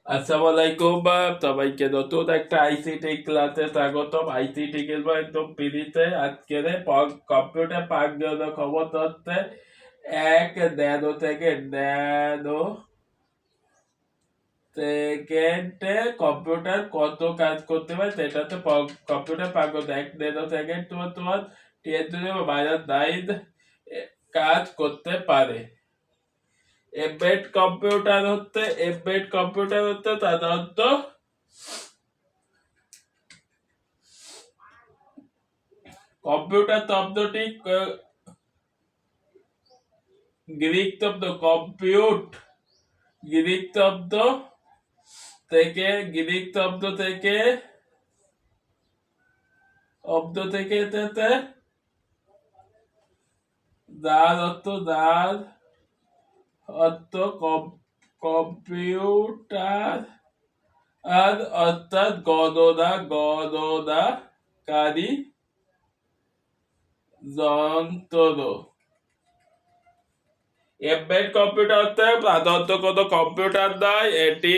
আসসালামু আলাইকুম সবাইকে নতুন একটা আইসিটি ক্লাসে স্বাগতম। আইসিটি কিংবা একদম ফ্রিতে আজকের কম্পিউটার পাকজন্য ক্ষমতা হচ্ছে 1 ন্যানো সেকেন্ডে কম্পিউটার কত কাজ করতে পারে সেটাতে কম্পিউটার পাকত 1 ন্যানো সেকেন্ড তোমার 10⁻⁹ কাজ করতে পারে। এমবেড কম্পিউটার হচ্ছে সাধারণত কম্পিউটার শব্দটি গ্রিক শব্দ গ্রিক শব্দ থেকে এসেছে, যার অর্থ কম্পিউটার অর্থাৎ গণনাকারী যন্ত্র। এমবেড কম্পিউটার হচ্ছে সাধারণত কোনো কম্পিউটার নয়, এটি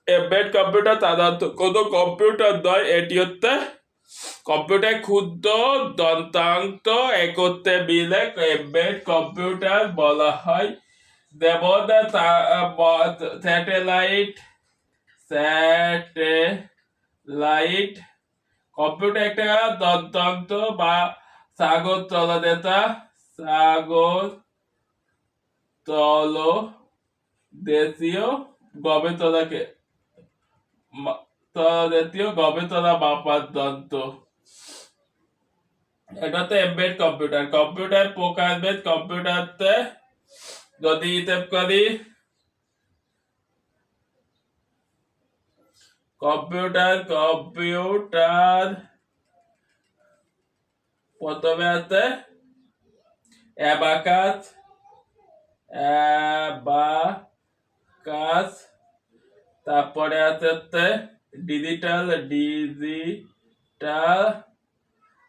এমবেড কম্পিউটার সাধারণত কোনো কম্পিউটার নয়, এটি হচ্ছে কম্পিউটার ক্ষুদ্র যন্ত্রাংশ একত্রে মিলে এমবেড কম্পিউটার বলা হয়। যেমন স্যাটেলাইট কম্পিউটার একটা যন্ত্রাংশ বা সাগর তলদেশীয় গবেষণা মাপার যন্ত্র। এটা তো এমবেড কম্পিউটার প্রকারভেদ কম্পিউটারতে যদি হিসেব করি, কম্পিউটার প্রথমে আছে অ্যাবাকাস, তারপরে আছে ডিজিটাল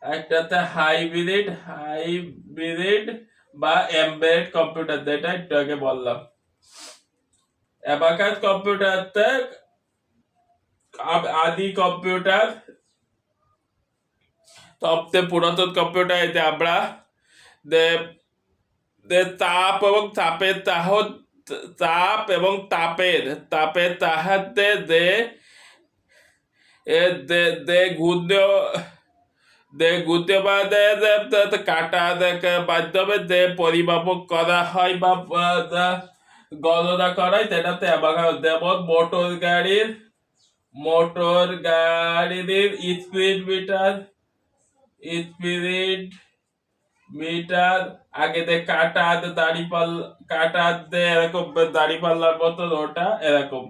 একটা হচ্ছে হাইব্রিড বা এমবেড কম্পিউটার, যেটা একটু আগে বললাম। অ্যাবাকাস কম্পিউটার হচ্ছে আদি কম্পিউটার, সবচেয়ে পুরাতন কম্পিউটার। এতে আমরা তাপ এবং তাপের সাহায্যে কাটার মাধ্যমে যে পরিমাপক করা হয় বা গণনা করা হয় সেটাতে যেমন মোটর গাড়ির স্পিড মিটার, আগে এরকম দাড়ি পাল্লার মতন, ওটা এরকম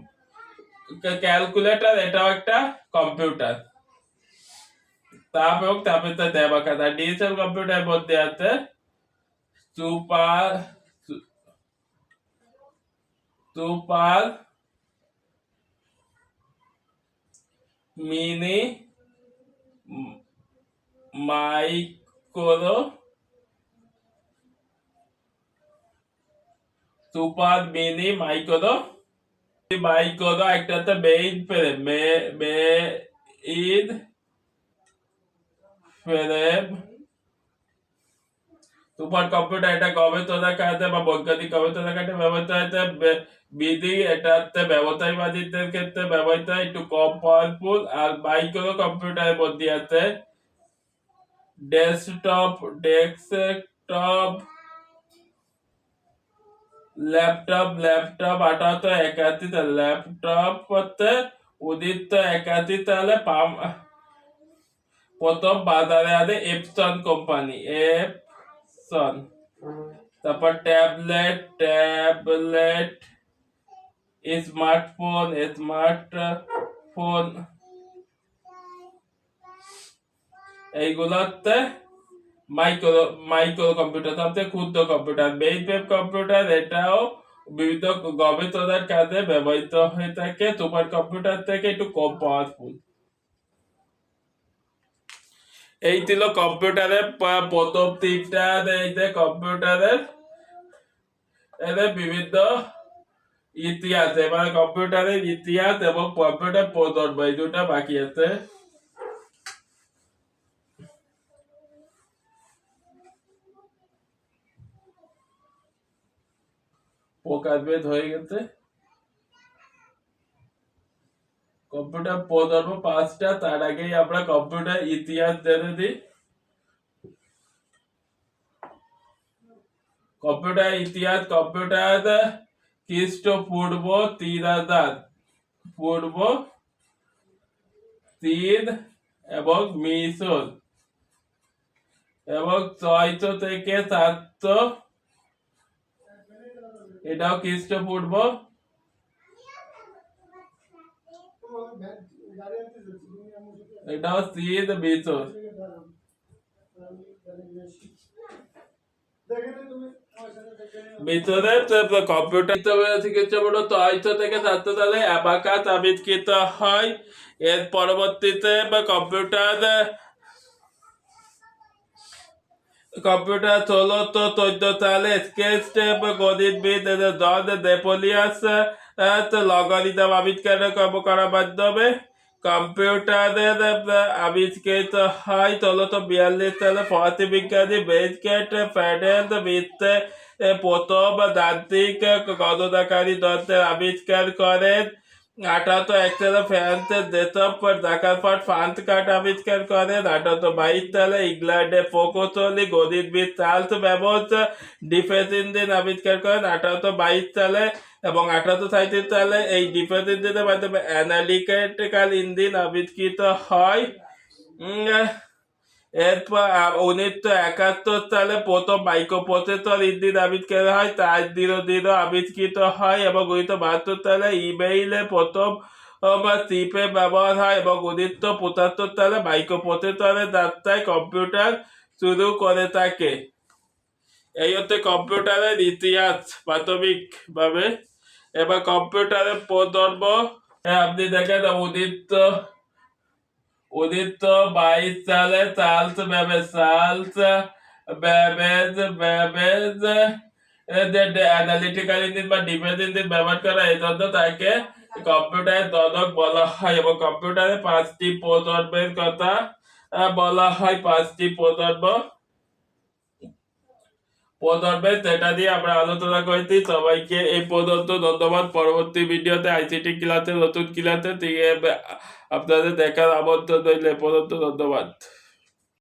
ক্যালকুলেটর, এটাও একটা কম্পিউটার। তাপের দেবাকার ডিজিটাল কম্পিউটারের মধ্যে আছে সুপার মিনি মাইক্রো একটা মেইন ফ্রেম। সুপার কম্পিউটার এটা গবেষণার কাজে বা বৈজ্ঞানিক গবেষণার কাজে ব্যবহৃত হয়েছে। এটাতে ব্যবসায়ীবাদীদের ক্ষেত্রে ব্যবহৃত হয়, একটু কম পাওয়ারফুল। আর মাইক্রো কম্পিউটারের মধ্যে আছে ডেস্কটপ, ল্যাপটপ 1881 সালে, ল্যাপটপ হচ্ছে 1981 সালে প্রথম বাজারে আনে এপসন কোম্পানি। তারপর ট্যাবলেট, স্মার্টফোন এইগুলো হচ্ছে মাইক্রো কম্পিউটার। সবচেয়ে ক্ষুদ্র কম্পিউটার মেইনফ্রেম কম্পিউটার, এটাও বিভিন্ন গবেষণার কাজে ব্যবহৃত হয়ে থাকে। সুপার কম্পিউটার থেকে একটু কম পাওয়ারফুল। এই ছিল কম্পিউটারের প্রথম তিনটা কম্পিউটারের বিভিন্ন ইতিহাস, এবার কম্পিউটারের ইতিহাস এবং কম্পিউটার প্রজন্ম এই দুটা বাকি আছে। প্রকাশভেদ হয়ে গেছে। কম্পিউটার প্রজন্ম 5টা, তার আগেই আমরা কম্পিউটার ইতিহাস জেনে দিই। কম্পিউটার ইতিহাস, কম্পিউটার খ্রিস্টপূর্ব 3000 পূর্ব 3 এবং মিশর এবং 600 থেকে 700, এটাও খ্রিস্টপূর্ব। এটাও 3 মিশর। ভিতরে কম্পিউটার খ্রিস্টপূর্ব 600 থেকে 700 সালে অ্যাবাকাস আবিষ্কৃত হয়। এর পরবর্তীতে কম্পিউটার 1614 সালে স্কেচ গণিতবিদ জন নেপোলিয়াস লগারিদম আবিষ্কার করার মাধ্যমে কম্পিউটারের আবিষ্কৃত হয়। 1642 সালে ফরাসি বিজ্ঞানী বেজকেট ফ্যাডেল বিশ্বে প্রথম যান্ত্রিক গণনাকারী যন্ত্রের আবিষ্কার করেন। 1801 সালে ফ্রান্সের যেসব জাকারফার্ড ফ্রান্স কার্ড আবিষ্কার করেন। 1822 সালে ইংল্যান্ডের প্রকৌশলী গণিতবিদ চার্লস ব্যাবজ ডিফেন্স ইঞ্জিন আবিষ্কার করেন 1822 সালে, এবং 1837 সালে এই ডিফেন্স ইঞ্জিনের মাধ্যমে অ্যানালিটিক্যাল ইঞ্জিন আবিষ্কৃত হয়। এরপর 1971 সালে প্রথম মাইক্রোপ্রসেসর ইঞ্জিন আবিষ্কার হয়, 400 আবিষ্কৃত হয়, এবং 1972 সালে ইমেইলে প্রথম চিপে ব্যবহার হয়, এবং 1975 সালে মাইক্রোপ্রসেসরের যাত্রায় কম্পিউটার শুরু করে থাকে। এই হচ্ছে কম্পিউটারের ইতিহাস প্রাথমিক ভাবে। এবার কম্পিউটারের প্রজন্ম আপনি দেখেন 1922 সালে চার্লস ব্যাবেজ অ্যানালিটিক্যাল ইঞ্জিন বা ডিফেন্স ইঞ্জিন ব্যবহার করা, এই জন্য তাকে কম্পিউটারের জনক বলা হয়। এবং কম্পিউটারের 5টি প্রজন্মের কথা বলা হয়। 5টি প্রজন্মের যেটা দিয়ে আমরা আলোচনা করেছি। সবাইকে এই পর্যন্ত ধন্যবাদ। পরবর্তী ভিডিওতে আইসিটি ক্লাসে নতুন ক্লাসে আপনাদের দেখার আমন্ত্রণ রইল। এ পর্যন্ত ধন্যবাদ।